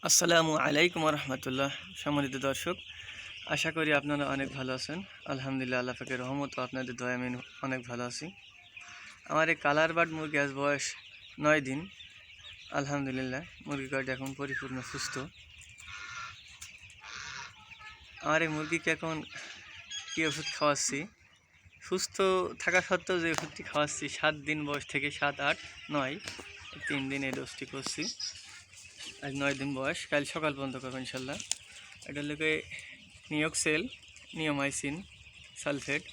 আসসালামু আলাইকুম রহমতুল্লাহ। সম্মানিত দর্শক, আশা করি আপনারা অনেক ভালো আছেন। আলহামদুলিল্লাহ, আল্লাহ পাকের রহমত ও আপনাদের দয়া আমি অনেক ভালো আছি। আমার এই কালার বার্ড মুরগি আজ বয়স 9 দিন। আলহামদুলিল্লাহ, মুরগি কয়টা এখন পরিপূর্ণ সুস্থ। আমার এই মুরগিকে এখন কী ওষুধ খাওয়াচ্ছি, সুস্থ থাকা সত্ত্বেও যে ওষুধটি খাওয়াচ্ছি 7 দিন বয়স থেকে 7, 8, 9 3 দিন এই ডোজটি করছি। আজ 9 দিন বয়স, কাল সকাল পর্যন্ত করবো ইনশাল্লাহ। এটা লোকে নিওক্সেল নিওমাইসিন সালফেট,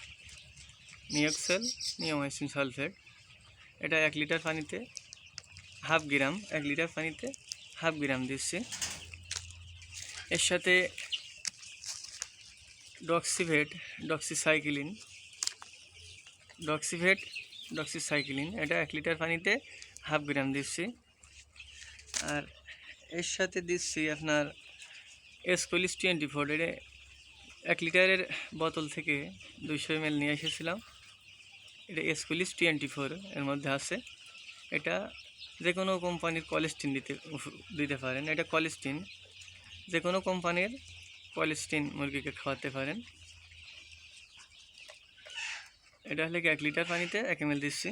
নিওক্সেল নিওমাইসিন সালফেট। এটা 1 লিটার পানিতে হাফ গ্রাম, 1 লিটার পানিতে হাফ গ্রাম দিচ্ছি। এর সাথে ডক্সিভেট ডক্সিসাইক্লিন এটা 1 লিটার পানিতে হাফ গ্রাম দিচ্ছি। আর এর সাথে দিচ্ছি আপনার এসকোলিস 24। এটা 1 লিটারের বোতল থেকে 200 ml নিয়ে এসেছিলাম। এটা এসকোলিস 24 এর মধ্যে আছে। এটা যে কোনো কোম্পানির কলেস্টিন দিতে পারেন। এটা কলেস্টিন, যে কোনো কোম্পানির কলেস্টিন মুরগিকে খাওয়াতে পারেন। এটা হলে 1 লিটার পানিতে 1 ml দিচ্ছি।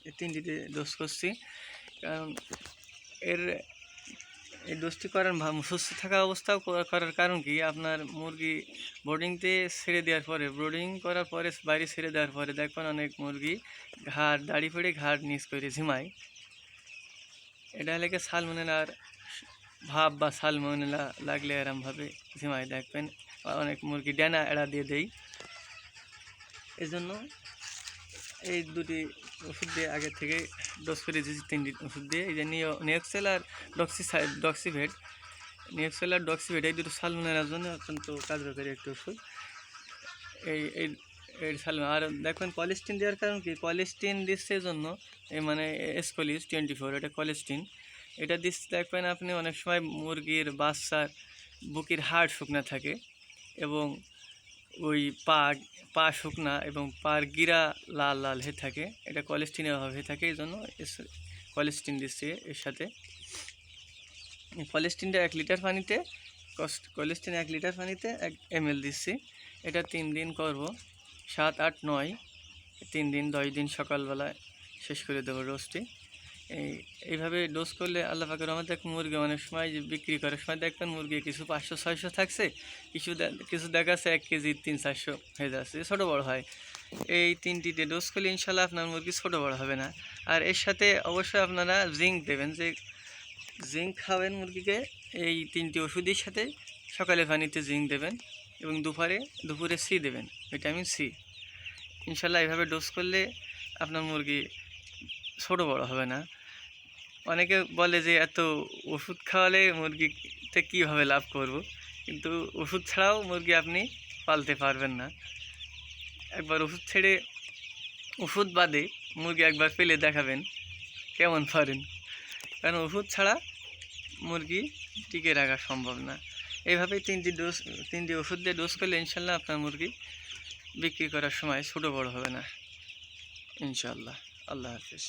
এই 3টিতে ডোজ করছি, কারণ এই ডোজটি করার সুস্থ থাকা অবস্থাও করার কারণ কি, আপনার মুরগি ব্রোডিংতে ছেড়ে দেওয়ার পরে, ব্রোডিং করার পরে বাইরে ছেড়ে দেওয়ার পরে দেখবেন অনেক মুরগি দাড়ি ফেড়ে ঘাড় নিচ করে ঝিমায়। এটা হলে কি সালমোনেলার ভাব বা সালমোনেলা লাগলে এরমভাবে ঝিমায় দেখবেন। অনেক মুরগি ডানা এড়া দিয়ে দেয়। এই জন্য এই দুটি ওষুধ দিয়ে আগে থেকে ডোজ করে দিয়েছি, 3টি ওষুধ দিয়ে। এই যে নিওক্সেল আর ডক্সিভেট এই দুটো সালমোনেলার জন্য অত্যন্ত কার্যকরী একটি ওষুধ। এই সালমোনেলা। আর দেখবেন কলেস্টিন দেওয়ার কারণ কি, কলেস্টিন দিচ্ছে জন্য মানে এসকোলিস 24 এটা কলেস্টিন। এটা দিচ্ছে দেখবেন আপনি অনেক সময় মুরগির বাচ্চার বুকের হাড় শুকনা থাকে এবং ওই পা শুকনা এবং পার গিরা লাল লাল হয়ে থাকে। এটা কলেস্টিনের অভাব হয়ে থাকে, এই জন্য কলেস্টিন দিচ্ছে এর সাথে। কলেস্টিনটা 1 লিটার পানিতে 1 ml দিচ্ছি। এটা 3 দিন করব, 7, 8, 9 3 দিন, 10 দিন সকালবেলায় শেষ করে দেবো ডোজটি। এইভাবে ডোজ করলে আল্লাহ পাকের রহমতে মুরগি অনেক সময় যে বিক্রি করার সময় দেখবেন মুরগি কিছু 500-600 থাকছে, কিছু দেখাচ্ছে 1 কেজি 300-400 হয়ে যাচ্ছে, ছোটো বড়ো হয়। এই 3টিতে ডোজ করলে ইনশাল্লাহ আপনার মুরগি ছোটো বড়ো হবে না। আর এর সাথে অবশ্যই আপনারা জিঙ্ক দেবেন, যে জিঙ্ক খাবেন মুরগিকে। এই 3টি ওষুধের সাথে সকালে পানিতে জিঙ্ক দেবেন এবং দুপুরে সি দেবেন, ভিটামিন সি। ইনশাল্লাহ এইভাবে ডোজ করলে আপনার মুরগি ছোটো বড়ো হবে না। অনেকে বলে যে এত ওষুধ খাওয়ালে মুরগিতে কীভাবে লাভ করব, কিন্তু ওষুধ ছাড়াও মুরগি আপনি পালতে পারবেন না। একবার ওষুধ বাদে মুরগি একবার পেলে দেখাবেন কেমন পারেন, কারণ ওষুধ ছাড়া মুরগি টিকে রাখা সম্ভব না। এইভাবেই 3টি ওষুধ দিয়ে ডোজ করলে ইনশাল্লাহ আপনার মুরগি বিক্রি করার সময় ছোটো বড়ো হবে না ইনশাল্লাহ। আল্লাহ হাফিজ।